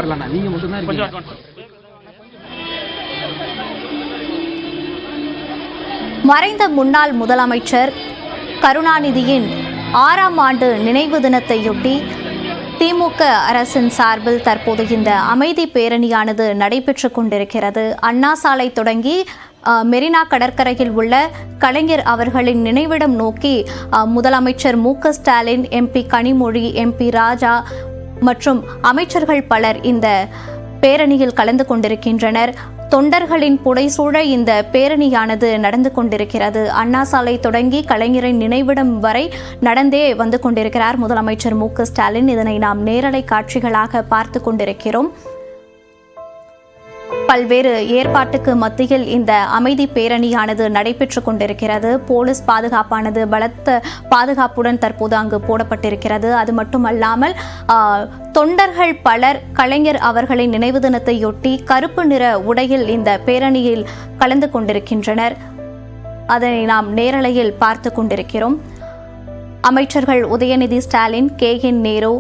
வரலண்ணா, நீங்க மட்டும் தான் இருக்கீங்க. மறைந்த முன்னாள் முதலமைச்சர் கருணாநிதியின் 6ஆம் ஆண்டு நினைவு தினத்தையொட்டி திமுக அரசின் சார்பில் தற்போது இந்த அமைதி பேரணியானது நடைபெற்று கொண்டிருக்கிறது. அண்ணா சாலை தொடங்கி மெரினா கடற்கரையில் உள்ள கலைஞர் அவர்களின் நினைவிடம் நோக்கி முதலமைச்சர் மு.க. ஸ்டாலின், MP கனிமொழி, MP ராஜா மற்றும் அமைச்சர்கள் பலர் இந்த பேரணியில் கலந்து கொண்டிருக்கின்றனர். தொண்டர்களின் புடைசூழ இந்த பேரணியானது நடந்து கொண்டிருக்கிறது. அண்ணா சாலை தொடங்கி கலைஞரின் நினைவிடம் வரை நடந்தே வந்து கொண்டிருக்கிறார் முதலமைச்சர் மு.க. ஸ்டாலின். இதனை நாம் நேரலை காட்சிகளாக பார்த்து கொண்டிருக்கிறோம். பல்வேறு ஏற்பாட்டுக்கு மத்தியில் இந்த அமைதி பேரணியானது நடைபெற்று கொண்டிருக்கிறது. போலீஸ் பாதுகாப்பானது பலத்த பாதுகாப்புடன் தற்போது அங்கு போடப்பட்டிருக்கிறது. அது மட்டுமல்லாமல் தொண்டர்கள் பலர் கலைஞர் அவர்களின் நினைவு தினத்தையொட்டி கருப்பு நிற உடையில் இந்த பேரணியில் கலந்து கொண்டிருக்கின்றனர். அதனை நாம் நேரலையில் பார்த்து கொண்டிருக்கிறோம். அமைச்சர்கள் உதயநிதி ஸ்டாலின், KN நேரு,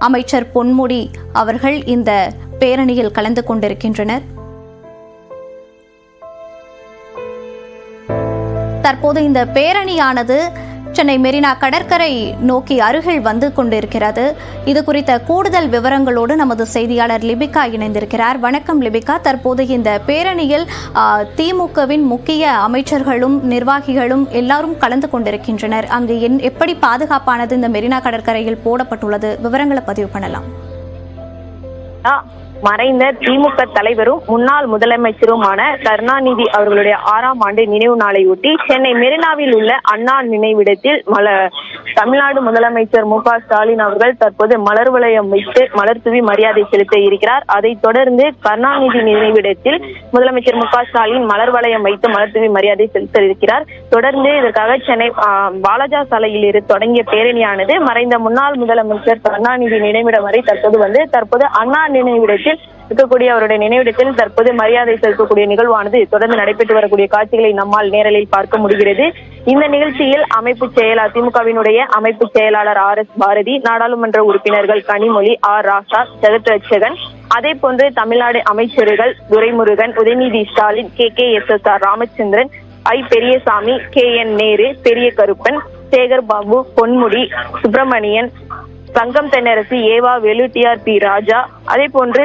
அமைச்சர் பொன்முடி அவர்கள் இந்த பேரணியில் கலந்து கொண்டிருக்கின்றனர். தற்போது இந்த பேரணியானது சென்னை மெரினா கடற்கரை நோக்கி அருகில் வந்து கொண்டிருக்கிறது. இது குறித்த கூடுதல் விவரங்களோடு நமது செய்தியாளர் லிபிகா இணைந்திருக்கிறார். வணக்கம் லிபிகா. தற்போது இந்த பேரணியில் திமுகவின் முக்கிய அமைச்சர்களும் நிர்வாகிகளும் எல்லாரும் கலந்து கொண்டிருக்கின்றனர். அங்கு எப்படி பாதுகாப்பானது இந்த மெரினா கடற்கரையில் போடப்பட்டுள்ளது? விவரங்களை பதிவு பண்ணலாம். மறைந்த திமுக தலைவரும் முன்னாள் முதலமைச்சருமான கருணாநிதி அவர்களுடைய 6ஆம் ஆண்டு நினைவு நாளையொட்டி சென்னை மெரினாவில் உள்ள அண்ணா நினைவிடத்தில் தமிழ்நாடு முதலமைச்சர் மு.க. ஸ்டாலின் அவர்கள் தற்போது மலர் வளையம் வைத்து மலர் தூவி மரியாதை செலுத்த இருக்கிறார். அதைத் தொடர்ந்து கருணாநிதி நினைவிடத்தில் முதலமைச்சர் மு.க. ஸ்டாலின் மலர் வளையம் வைத்து மலர் தூவி மரியாதை செலுத்த இருக்கிறார். தொடர்ந்து இதற்காக சென்னை வாலாஜா சாலையில் தொடங்கிய பேரணியானது மறைந்த முன்னாள் முதலமைச்சர் கருணாநிதி நினைவிடம் வரை தற்போது அண்ணா நினைவிடத்தில் இருக்கக்கூடிய அவருடைய நினைவிடத்தில் தற்போது மரியாதை செலுத்தக்கூடிய நிகழ்வானது தொடர்ந்து நடைபெற்று வரக்கூடிய காட்சிகளை நம்மால் நேரலில் பார்க்க முடிகிறது. இந்த நிகழ்ச்சியில் அமைப்பு செயலாளர் திமுகவினுடைய அமைப்பு செயலாளர் RS பாரதி, நாடாளுமன்ற உறுப்பினர்கள் கனிமொழி, ராசா, ஜெகத்ரட்சகன், அதே போன்று தமிழ்நாடு அமைச்சர்கள் துரைமுருகன், உதயநிதி ஸ்டாலின், KKSSR ராமச்சந்திரன், பெரியசாமி, KN நேரு, பெரிய கருப்பன், சேகர் பாபு, பொன்முடி, சுப்பிரமணியன், சங்கம் தென்னரசு, ஏவா வேலு, TRP ராஜா, அதே போன்று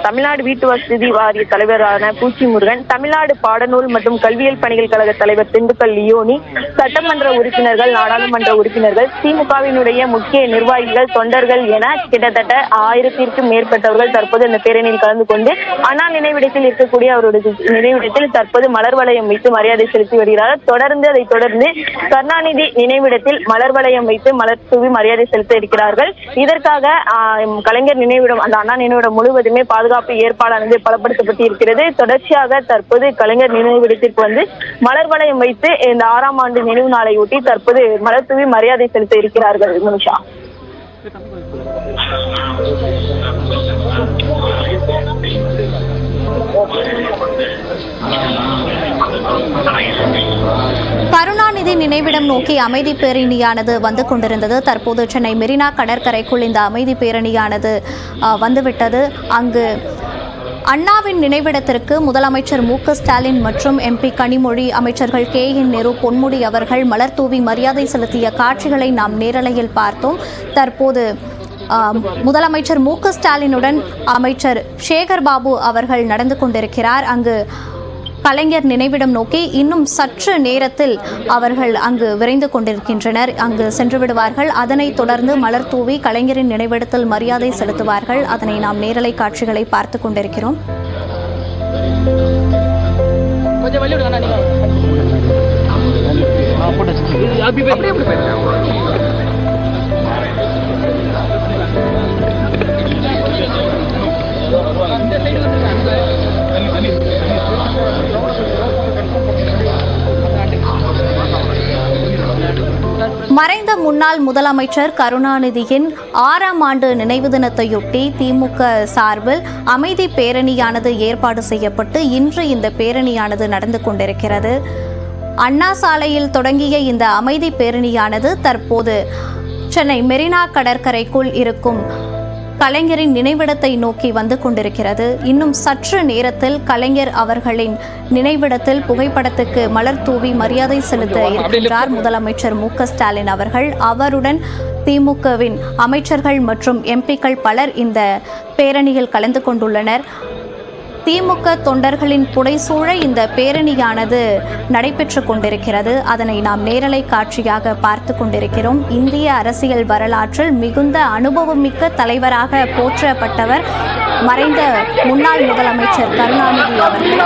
தமிழ்நாடு வீட்டு வசதி வாரிய தலைவரான பூச்சி முருகன், தமிழ்நாடு பாடநூல் மற்றும் கல்வியல் பணிகள் கழக தலைவர் திண்டுக்கல் லியோனி, சட்டமன்ற உறுப்பினர்கள், நாடாளுமன்ற உறுப்பினர்கள், திமுகவினுடைய முக்கிய நிர்வாகிகள், தொண்டர்கள் என கிட்டத்தட்ட 1000க்கும் மேற்பட்டவர்கள் தற்போது இந்த பேரணியில் கலந்து கொண்டு அண்ணா நினைவிடத்தில் இருக்கக்கூடிய அவருடைய நினைவிடத்தில் தற்போது மலர் வளையம் வைத்து மரியாதை செலுத்தி வருகிறார்கள். அதைத் தொடர்ந்து கருணாநிதி நினைவிடத்தில் மலர் வளையம் வைத்து மலர் தூவி மரியாதை செலுத்த இருக்கிறார்கள். இதற்காக கலைஞர் நினைவிடம், அந்த அண்ணா நினைவிடம் முழுவதுமே பாதுகாப்பு ஏற்பாடானது பலப்படுத்தப்பட்டு இருக்கிறது. தொடர்ச்சியாக தற்போது கலைஞர் நினைவிடத்திற்கு மலர் வளையம் வைத்து இந்த 6ஆம் ஆண்டு நினைவு நாளையொட்டி தற்போது மலர் தூவி மரியாதை செலுத்த இருக்கிறார்கள். நிமிஷா கருணாநிதி நினைவிடம் நோக்கி அமைதி பேரணியானது வந்து கொண்டிருந்தது. தற்போது சென்னை மெரினா கடற்கரைக்குள் இந்த அமைதி பேரணியானது வந்துவிட்டது. அங்கு அண்ணாவின் நினைவிடத்திற்கு முதலமைச்சர் மு.க. ஸ்டாலின் மற்றும் MP கனிமொழி, அமைச்சர்கள் KN நேரு, பொன்முடி அவர்கள் மலர் தூவி மரியாதை செலுத்திய காட்சிகளை நாம் நேரலையில் பார்த்தோம். தற்போது முதலமைச்சர் மு.க. ஸ்டாலினுடன் அமைச்சர் சேகர் பாபு அவர்கள் நடந்து கொண்டிருக்கிறார். அங்கு கலைஞர் நினைவிடம் நோக்கி இன்னும் சற்று நேரத்தில் அவர்கள் அங்கு விரைந்து கொண்டிருக்கின்றனர். அங்கு சென்று விடுவார்கள். அதனைத் தொடர்ந்து மலர் தூவி கலைஞரின் நினைவிடத்தில் மரியாதை செலுத்துவார்கள். அதனை நாம் நேரலை காட்சிகளை பார்த்து கொண்டிருக்கிறோம். மறைந்த முன்னாள் முதலமைச்சர் கருணாநிதியின் 6ஆம் ஆண்டு நினைவு தினத்தையொட்டி திமுக சார்பில் அமைதி பேரணியானது ஏற்பாடு செய்யப்பட்டு இன்று இந்த பேரணியானது நடந்து கொண்டிருக்கிறது. அண்ணா சாலையில் தொடங்கிய இந்த அமைதி பேரணியானது தற்போது சென்னை மெரினா கடற்கரைக்குள் இருக்கும் கலைஞரின் நினைவிடத்தை நோக்கி வந்து கொண்டிருக்கிறது. இன்னும் சற்று நேரத்தில் கலைஞர் அவர்களின் நினைவிடத்தில் புகைப்படத்துக்கு மலர் தூவி மரியாதை செலுத்த இருக்கின்றார் முதலமைச்சர் மு.க.ஸ்டாலின் அவர்கள். அவருடன் திமுகவின் அமைச்சர்கள் மற்றும் எம்பிக்கள் பலர் இந்த பேரணியில் கலந்து கொண்டுள்ளனர். திமுக தொண்டர்களின் புடைசூழ இந்த பேரணியானது நடைபெற்று கொண்டிருக்கிறது. அதனை நாம் நேரலை காட்சியாக பார்த்து கொண்டிருக்கிறோம். இந்திய அரசியல் வரலாற்றில் மிகுந்த அனுபவமிக்க தலைவராக போற்றப்பட்டவர் மறைந்த முன்னாள் முதலமைச்சர் கருணாநிதி அவர்கள்.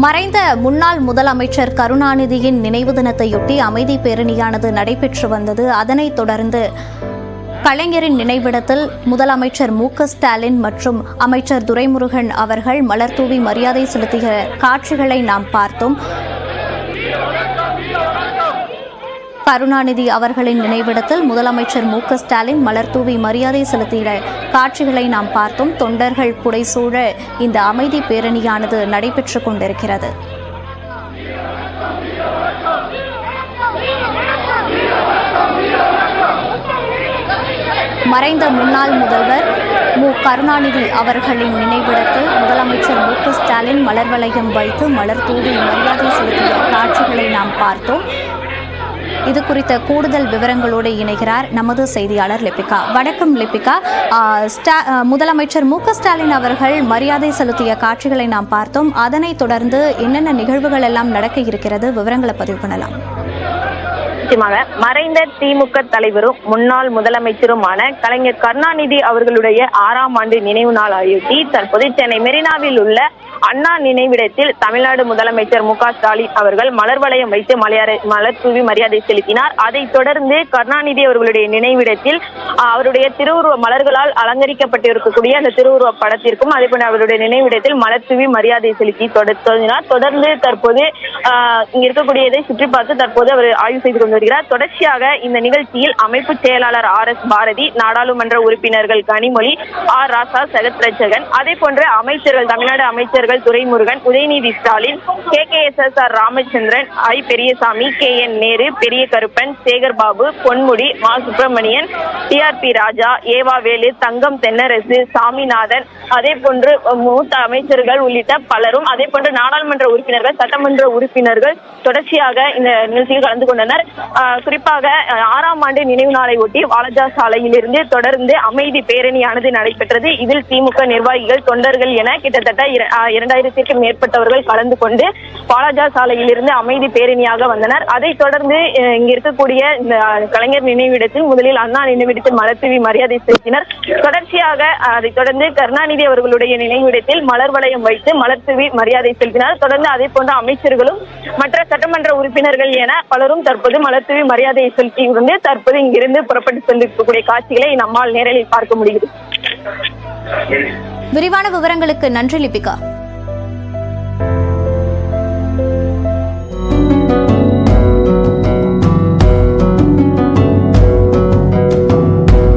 மறைந்த முன்னாள் முதலமைச்சர் கருணாநிதியின் நினைவு தினத்தையொட்டி அமைதி பேரணியானது நடைபெற்று வந்தது. அதனைத் தொடர்ந்து கலைஞரின் நினைவிடத்தில் முதலமைச்சர் மு.க.ஸ்டாலின் மற்றும் அமைச்சர் துரைமுருகன் அவர்கள் மலர்தூவி மரியாதை செலுத்திய காட்சிகளை நாம் பார்த்தோம். கருணாநிதி அவர்களின் நினைவிடத்தில் முதலமைச்சர் மு.க.ஸ்டாலின் மலர்தூவி மரியாதை செலுத்திய காட்சிகளை நாம் பார்த்தோம். தொண்டர்கள் புடைசூழ இந்த அமைதி பேரணியானது நடைபெற்றுக் கொண்டிருக்கிறது. மறைந்த முன்னாள் முதல்வர் மு. கருணாநிதி அவர்களின் நினைவிடத்தில் முதலமைச்சர் மு.க.ஸ்டாலின் மலர் வளையம் வைத்து மலர்தூவி மரியாதை செலுத்திய காட்சிகளை நாம் பார்த்தோம். இது குறித்த கூடுதல் விவரங்களோடு இணைகிறார் நமது செய்தியாளர் லிபிகா. வணக்கம் லிபிகா. முதலமைச்சர் மு.க.ஸ்டாலின் அவர்கள் மரியாதை செலுத்திய காட்சிகளை நாம் பார்த்தோம். அதனைத் தொடர்ந்து என்னென்ன நிகழ்வுகள் எல்லாம் நடக்க இருக்கிறது, விவரங்களை பதிவு பண்ணலாம். மறைந்த திமுக தலைவரும் முன்னாள் முதலமைச்சருமான கலைஞர் கருணாநிதி அவர்களுடைய 6ஆம் ஆண்டு நினைவு நாளையொட்டி தற்போது சென்னை மெரினாவில் உள்ள அண்ணா நினைவிடத்தில் தமிழ்நாடு முதலமைச்சர் மு.க.ஸ்டாலின் அவர்கள் மலர் வளையம் வைத்து மலர் தூவி மரியாதை செலுத்தினார். அதைத் தொடர்ந்து கருணாநிதி அவர்களுடைய நினைவிடத்தில் அவருடைய திருவுருவ மலர்களால் அலங்கரிக்கப்பட்டிருக்கக்கூடிய அந்த திருவுருவ படத்திற்கும் அதேபோல அவருடைய நினைவிடத்தில் மலர் தூவி மரியாதை செலுத்தி தொடர்ந்து தற்போது இங்க இருக்கக்கூடியதை சுற்றி பார்த்து தற்போது அவர் ஆய்வு செய்து கொண்டு வருகிறார். தொடர்ச்சியாக இந்த நிகழ்ச்சியில் அமைப்பு செயலாளர் RS பாரதி, நாடாளுமன்ற உறுப்பினர்கள் கனிமொழி, R ராசா, சகத்ரட்சகன், அதே போன்று அமைச்சர்கள், தமிழ்நாடு அமைச்சர்கள் Duraimurugan, Udhayanidhi Stalin, KKSSR Ramachandran, I Periyasamy, KN Nehru, பெரிய கருப்பன், சேகர் பாபு, பொன்முடி, மா சுப்பிரமணியன், TRP ராஜா, ஏவா வேலு, தங்கம் தென்னரசு, சாமிநாதன், அதே போன்று மூத்த அமைச்சர்கள் உள்ளிட்ட பலரும், அதே போன்று நாடாளுமன்ற உறுப்பினர்கள், சட்டமன்ற உறுப்பினர்கள் தொடர்ச்சியாக இந்த நிகழ்ச்சியில் கலந்து கொண்டனர். குறிப்பாக 6ஆம் ஆண்டு நினைவு நாளை ஒட்டி வாலாஜா சாலையிலிருந்து தொடர்ந்து அமைதி பேரணியானது நடைபெற்றது. இதில் திமுக நிர்வாகிகள், தொண்டர்கள் என கிட்டத்தட்ட 2000க்கும் மேற்பட்டவர்கள் கலந்து கொண்டு வாலாஜா சாலையிலிருந்து அமைதி பேரணியாக வந்தனர். அதைத் தொடர்ந்து இங்க இருக்கக்கூடிய இந்த கலைஞர் நினைவிடத்தில் முதலில் அண்ணா நினைவிடத்தில் மலர்தூவி மரியாதை செலுத்தினர். தொடர்ச்சியாக அதைத் தொடர்ந்து கருணாநிதி அவர்களுடைய நினைவிடத்தில் மலர் வளையம் வைத்து மலர்தூவி மரியாதை செலுத்தினர். தொடர்ந்து அதே போன்ற அமைச்சர்களும் மற்ற சட்டமன்ற உறுப்பினர்கள் என பலரும் தற்போது மலர்தூவி மரியாதையை செலுத்தியிருந்து தற்போது இங்கிருந்து புறப்பட்டு சென்றிருக்கக்கூடிய காட்சிகளை நம்மால் நேரலில் பார்க்க முடிகிறது. விரிவான விவரங்களுக்கு நன்றி லிபிகா.